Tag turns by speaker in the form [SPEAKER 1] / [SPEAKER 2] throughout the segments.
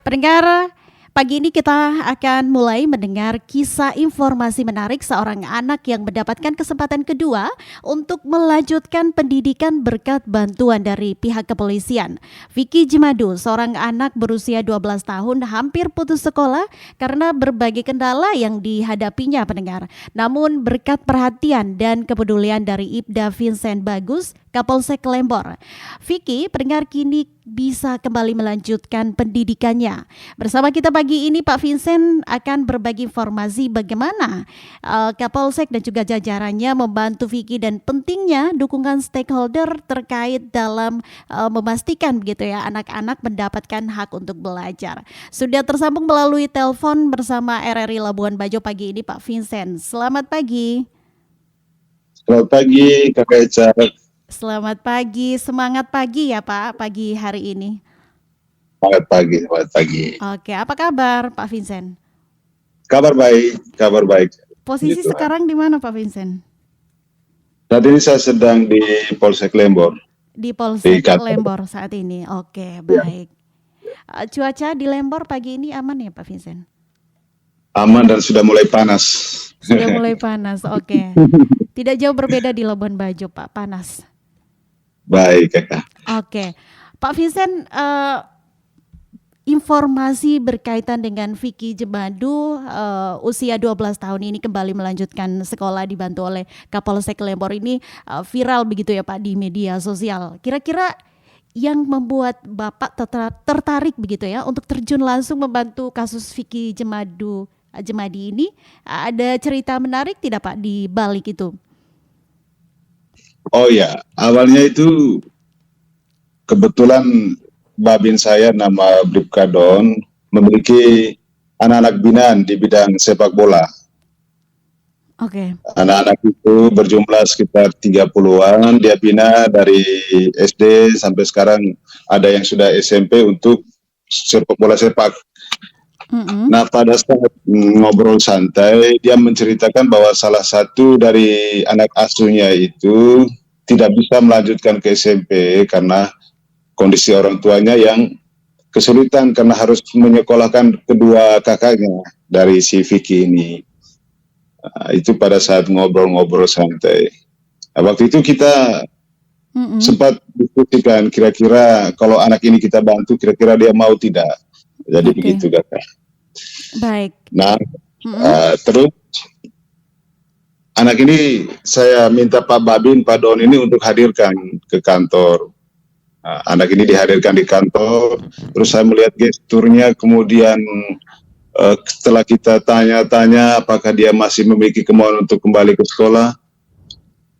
[SPEAKER 1] Pendengar, pagi ini kita akan mulai mendengar kisah informasi menarik seorang anak yang mendapatkan kesempatan kedua untuk melanjutkan pendidikan berkat bantuan dari pihak kepolisian. Vicky Jemadu, seorang anak berusia 12 tahun hampir putus sekolah karena berbagai kendala yang dihadapinya pendengar. Namun berkat perhatian dan kepedulian dari Ibda Vincent Bagus, Kapolsek Lembor, Vicky pendengar kini bisa kembali melanjutkan pendidikannya. Bersama kita pagi ini Pak Vincent akan berbagi informasi bagaimana Kapolsek dan juga jajarannya membantu Vicky dan pentingnya dukungan stakeholder terkait dalam memastikan begitu ya anak-anak mendapatkan hak untuk belajar. Sudah tersambung melalui telepon bersama RRI Labuan Bajo pagi ini Pak Vincent. Selamat pagi.
[SPEAKER 2] Selamat pagi Kakak Eca.
[SPEAKER 1] Selamat pagi, semangat pagi ya Pak, pagi hari ini.
[SPEAKER 2] Selamat pagi, selamat pagi.
[SPEAKER 1] Oke, apa kabar Pak Vincent?
[SPEAKER 2] Kabar baik.
[SPEAKER 1] Posisi
[SPEAKER 2] Gitu.
[SPEAKER 1] sekarang di mana Pak Vincent?
[SPEAKER 2] Saat ini saya sedang di Polsek Lembor.
[SPEAKER 1] Di Polsek
[SPEAKER 2] kantor.
[SPEAKER 1] Lembor saat ini. Oke, baik. Cuaca di Lembor pagi ini aman ya Pak Vincent?
[SPEAKER 2] Aman dan sudah mulai panas.
[SPEAKER 1] Sudah mulai panas, oke. Tidak jauh berbeda di Labuan Bajo Pak, panas.
[SPEAKER 2] Baik Kakak.
[SPEAKER 1] Oke, Pak Vincent, informasi berkaitan dengan Vicky Jemadu usia 12 tahun ini kembali melanjutkan sekolah dibantu oleh Kapolsek Lembor ini viral begitu ya Pak di media sosial. Kira-kira yang membuat Bapak tertarik begitu ya untuk terjun langsung membantu kasus Vicky Jemadi ini, ada cerita menarik tidak Pak di balik itu?
[SPEAKER 2] Oh ya, awalnya itu kebetulan babin saya nama Bribka Don memiliki anak-anak binaan di bidang sepak bola.
[SPEAKER 1] Oke.
[SPEAKER 2] Anak-anak itu berjumlah sekitar 30-an, dia bina dari SD sampai sekarang ada yang sudah SMP untuk sepak bola sepak. Nah pada saat ngobrol santai dia menceritakan bahwa salah satu dari anak asuhnya itu tidak bisa melanjutkan ke SMP karena kondisi orang tuanya yang kesulitan karena harus menyekolahkan kedua kakaknya dari si Vicky ini. Nah, itu pada saat ngobrol-ngobrol santai. Nah, waktu itu kita sempat diskusikan kira-kira kalau anak ini kita bantu kira-kira dia mau tidak. Jadi begitu kakak.
[SPEAKER 1] Baik.
[SPEAKER 2] Nah, terus anak ini saya minta Pak Babin, Pak Don ini untuk hadirkan ke kantor. Nah, anak ini dihadirkan di kantor, terus saya melihat gesturnya, kemudian setelah kita tanya-tanya apakah dia masih memiliki kemauan untuk kembali ke sekolah,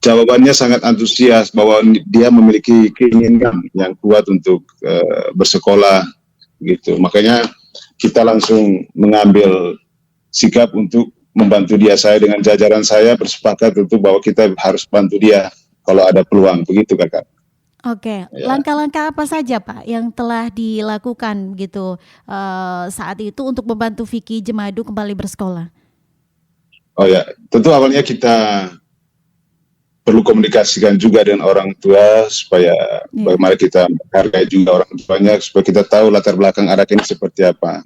[SPEAKER 2] jawabannya sangat antusias bahwa dia memiliki keinginan yang kuat untuk bersekolah gitu. Makanya kita langsung mengambil sikap untuk membantu dia. Saya dengan jajaran saya bersepakat untuk bahwa kita harus bantu dia kalau ada peluang, begitu kakak.
[SPEAKER 1] Oke, langkah-langkah apa saja Pak yang telah dilakukan gitu saat itu untuk membantu Vicky Jemadu kembali bersekolah?
[SPEAKER 2] Oh ya, tentu awalnya kita perlu komunikasikan juga dengan orang tua supaya bagaimana kita menghargai juga orang tuanya supaya kita tahu latar belakang anak ini seperti apa.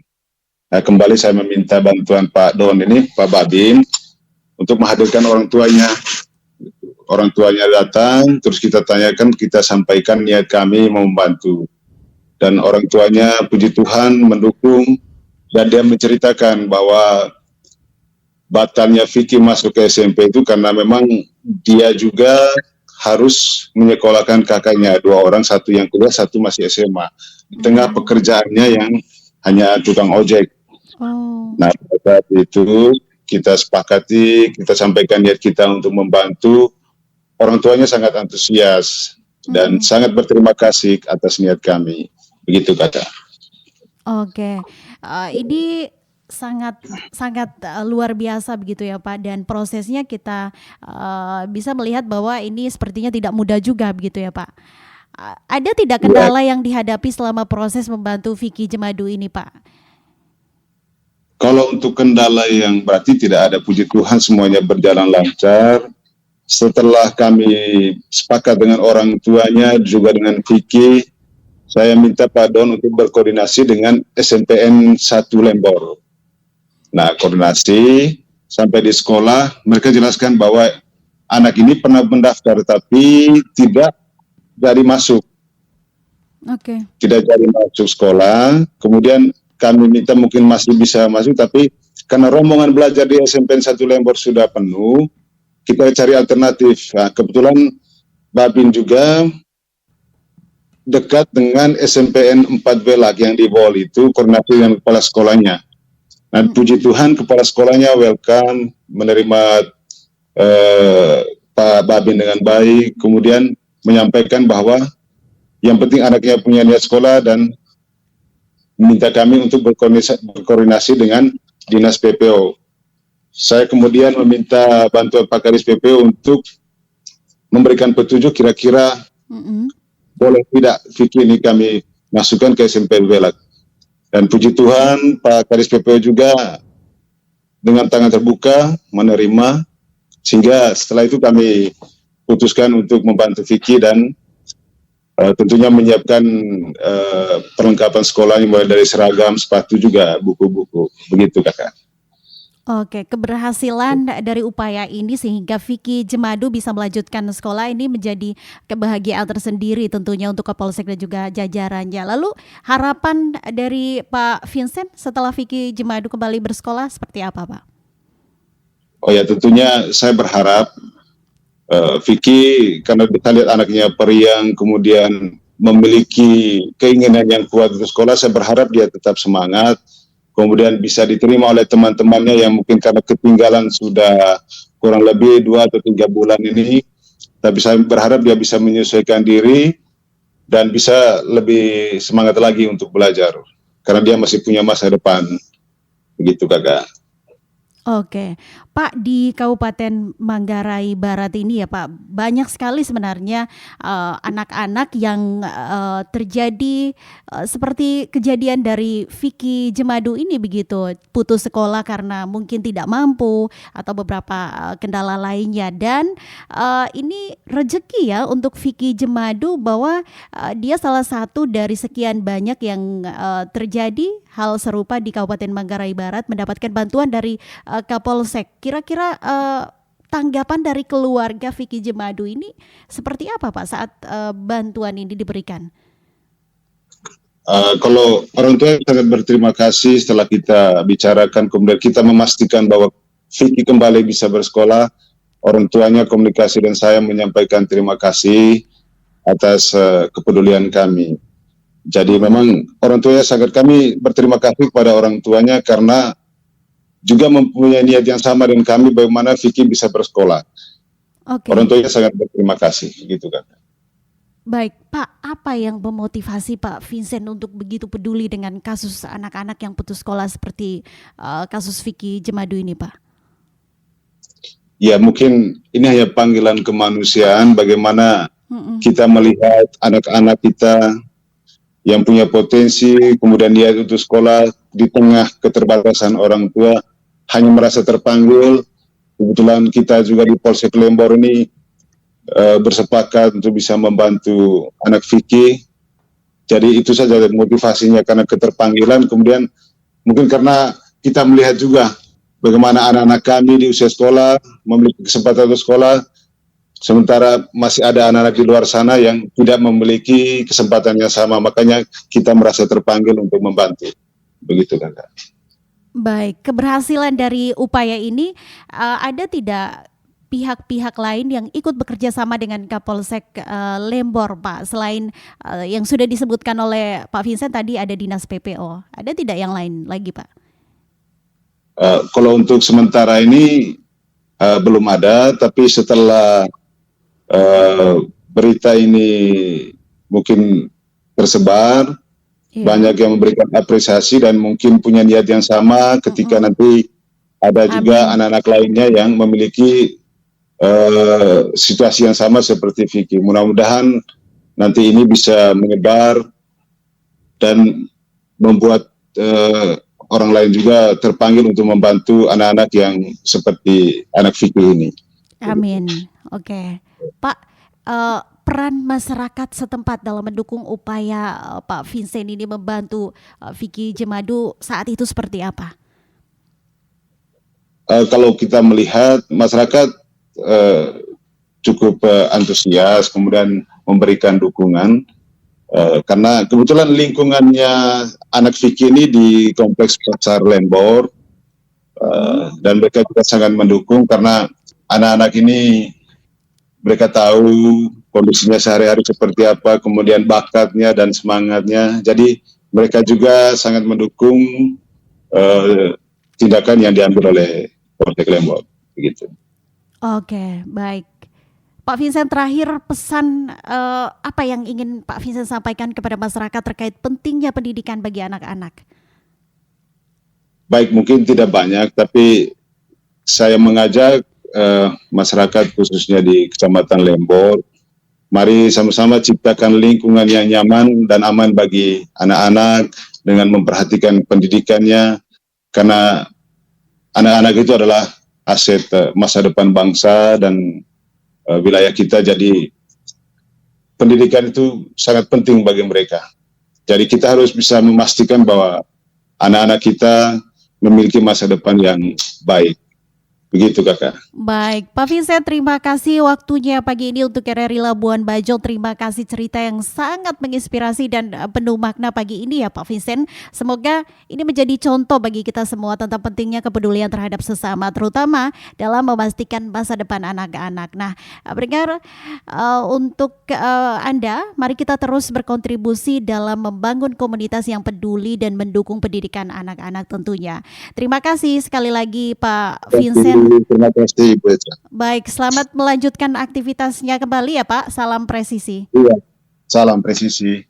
[SPEAKER 2] Nah, kembali saya meminta bantuan Pak Don ini, Pak Babin, untuk menghadirkan orang tuanya. Orang tuanya datang, terus kita tanyakan, kita sampaikan niat kami mau membantu. Dan orang tuanya, puji Tuhan, mendukung, dan dia menceritakan bahwa batalnya Vicky masuk ke SMP itu karena memang dia juga harus menyekolahkan kakaknya, 2 orang, satu yang kuliah, satu masih SMA. Di tengah pekerjaannya yang hanya tukang ojek. Nah, pada saat itu kita sepakati, kita sampaikan niat kita untuk membantu. Orang tuanya sangat antusias dan sangat berterima kasih atas niat kami. Begitu kata.
[SPEAKER 1] Oke, ini sangat luar biasa begitu ya Pak, dan prosesnya kita bisa melihat bahwa ini sepertinya tidak mudah juga begitu ya Pak. Ada tidak kendala yang dihadapi selama proses membantu Vicky Jemadu ini Pak?
[SPEAKER 2] Kalau untuk kendala yang berarti tidak ada, puji Tuhan semuanya berjalan lancar. Setelah kami sepakat dengan orang tuanya juga dengan Vicky, saya minta Pak Don untuk berkoordinasi dengan SMPN 1 Lembor. Nah, koordinasi sampai di sekolah, mereka jelaskan bahwa anak ini pernah mendaftar tapi tidak jadi masuk. Tidak jadi masuk sekolah. Kemudian kami minta mungkin masih bisa masuk, tapi karena rombongan belajar di SMPN 1 Lembor sudah penuh, kita cari alternatif. Nah, kebetulan Babin juga dekat dengan SMPN 4 Belak yang di Bol itu, koordinasi dengan kepala sekolahnya. Dan puji Tuhan kepala sekolahnya welcome, menerima Pak Babin dengan baik, kemudian menyampaikan bahwa yang penting anaknya punya niat sekolah dan minta kami untuk berkoordinasi dengan Dinas PPO. Saya kemudian meminta bantuan Pak Kadis PPO untuk memberikan petunjuk kira-kira boleh tidak Vicky ini kami masukkan ke SMP Belak. Dan puji Tuhan Pak Kadis PPO juga dengan tangan terbuka menerima, sehingga setelah itu kami putuskan untuk membantu Vicky dan tentunya menyiapkan perlengkapan sekolahnya mulai dari seragam, sepatu juga buku-buku. Begitu Kakak.
[SPEAKER 1] Oke, keberhasilan dari upaya ini sehingga Vicky Jemadu bisa melanjutkan sekolah ini menjadi kebahagiaan tersendiri tentunya untuk Kapolsek dan juga jajarannya. Lalu harapan dari Pak Vincent setelah Vicky Jemadu kembali bersekolah seperti apa, Pak?
[SPEAKER 2] Oh ya, tentunya saya berharap Vicky, karena kita lihat anaknya periang, kemudian memiliki keinginan yang kuat untuk sekolah, saya berharap dia tetap semangat, kemudian bisa diterima oleh teman-temannya yang mungkin karena ketinggalan sudah kurang lebih 2 atau 3 bulan ini. Tapi saya berharap dia bisa menyesuaikan diri dan bisa lebih semangat lagi untuk belajar, karena dia masih punya masa depan. Begitu Kakak.
[SPEAKER 1] Oke, Pak, di Kabupaten Manggarai Barat ini ya Pak, banyak sekali sebenarnya anak-anak yang terjadi seperti kejadian dari Vicky Jemadu ini begitu, putus sekolah karena mungkin tidak mampu atau beberapa kendala lainnya. Dan ini rezeki ya untuk Vicky Jemadu bahwa dia salah satu dari sekian banyak yang terjadi hal serupa di Kabupaten Manggarai Barat, mendapatkan bantuan dari Kapolsek. Kira-kira tanggapan dari keluarga Vicky Jemadu ini seperti apa Pak saat bantuan ini diberikan?
[SPEAKER 2] Kalau orang tua sangat berterima kasih setelah kita bicarakan, kemudian kita memastikan bahwa Vicky kembali bisa bersekolah. Orang tuanya komunikasi dan saya menyampaikan terima kasih atas kepedulian kami. Jadi memang orang tuanya kami berterima kasih kepada orang tuanya karena juga mempunyai niat yang sama dengan kami bagaimana Vicky bisa bersekolah. Orang tuanya sangat berterima kasih, gitu kan.
[SPEAKER 1] Baik, Pak, apa yang memotivasi Pak Vincent untuk begitu peduli dengan kasus anak-anak yang putus sekolah seperti kasus Vicky Jemadu ini, Pak?
[SPEAKER 2] Ya, mungkin ini hanya panggilan kemanusiaan bagaimana kita melihat anak-anak kita yang punya potensi, kemudian dia untuk sekolah di tengah keterbatasan orang tua, hanya merasa terpanggil. Kebetulan kita juga di Polsek Lembor ini bersepakat untuk bisa membantu anak Vicky. Jadi itu saja motivasinya, karena keterpanggilan, kemudian mungkin karena kita melihat juga bagaimana anak-anak kami di usia sekolah memiliki kesempatan untuk sekolah, sementara masih ada anak-anak di luar sana yang tidak memiliki kesempatan yang sama, makanya kita merasa terpanggil untuk membantu. Begitu kan, Kak.
[SPEAKER 1] Baik, keberhasilan dari upaya ini ada tidak pihak-pihak lain yang ikut bekerja sama dengan Kapolsek Lembor, Pak? Selain yang sudah disebutkan oleh Pak Vincent tadi ada Dinas PPO, ada tidak yang lain lagi, Pak?
[SPEAKER 2] Kalau untuk sementara ini belum ada, tapi setelah berita ini mungkin tersebar, banyak yang memberikan apresiasi dan mungkin punya niat yang sama ketika nanti ada juga anak-anak lainnya yang memiliki situasi yang sama seperti Vicky. Mudah-mudahan nanti ini bisa menyebar dan membuat orang lain juga terpanggil untuk membantu anak-anak yang seperti anak Vicky ini.
[SPEAKER 1] Amin. Oke, Pak, peran masyarakat setempat dalam mendukung upaya Pak Vincent ini membantu Vicky Jemadu saat itu seperti apa?
[SPEAKER 2] Kalau kita melihat masyarakat cukup antusias, kemudian memberikan dukungan karena kebetulan lingkungannya anak Vicky ini di kompleks pasar Lembor, dan mereka juga sangat mendukung karena anak-anak ini mereka tahu kondisinya sehari-hari seperti apa, kemudian bakatnya dan semangatnya. Jadi mereka juga sangat mendukung tindakan yang diambil oleh Polsek Lembor, begitu.
[SPEAKER 1] Oke, baik. Pak Vincent, terakhir pesan apa yang ingin Pak Vincent sampaikan kepada masyarakat terkait pentingnya pendidikan bagi anak-anak?
[SPEAKER 2] Baik, mungkin tidak banyak, tapi saya mengajak masyarakat khususnya di Kecamatan Lembor, mari sama-sama ciptakan lingkungan yang nyaman dan aman bagi anak-anak dengan memperhatikan pendidikannya, karena anak-anak itu adalah aset masa depan bangsa dan wilayah kita, jadi pendidikan itu sangat penting bagi mereka. Jadi kita harus bisa memastikan bahwa anak-anak kita memiliki masa depan yang baik. Begitu, Kakak.
[SPEAKER 1] Baik, Pak Vincent, terima kasih waktunya pagi ini untuk RRI Labuan Bajo. Terima kasih cerita yang sangat menginspirasi dan penuh makna pagi ini ya Pak Vincent. Semoga ini menjadi contoh bagi kita semua tentang pentingnya kepedulian terhadap sesama, terutama dalam memastikan masa depan anak-anak. Nah, pendengar, untuk Anda, mari kita terus berkontribusi dalam membangun komunitas yang peduli dan mendukung pendidikan anak-anak tentunya. Terima kasih sekali lagi Pak Vincent.
[SPEAKER 2] Terima kasih, Ibu Eca.
[SPEAKER 1] Baik, selamat melanjutkan aktivitasnya kembali ya Pak. Salam presisi.
[SPEAKER 2] Iya, salam presisi.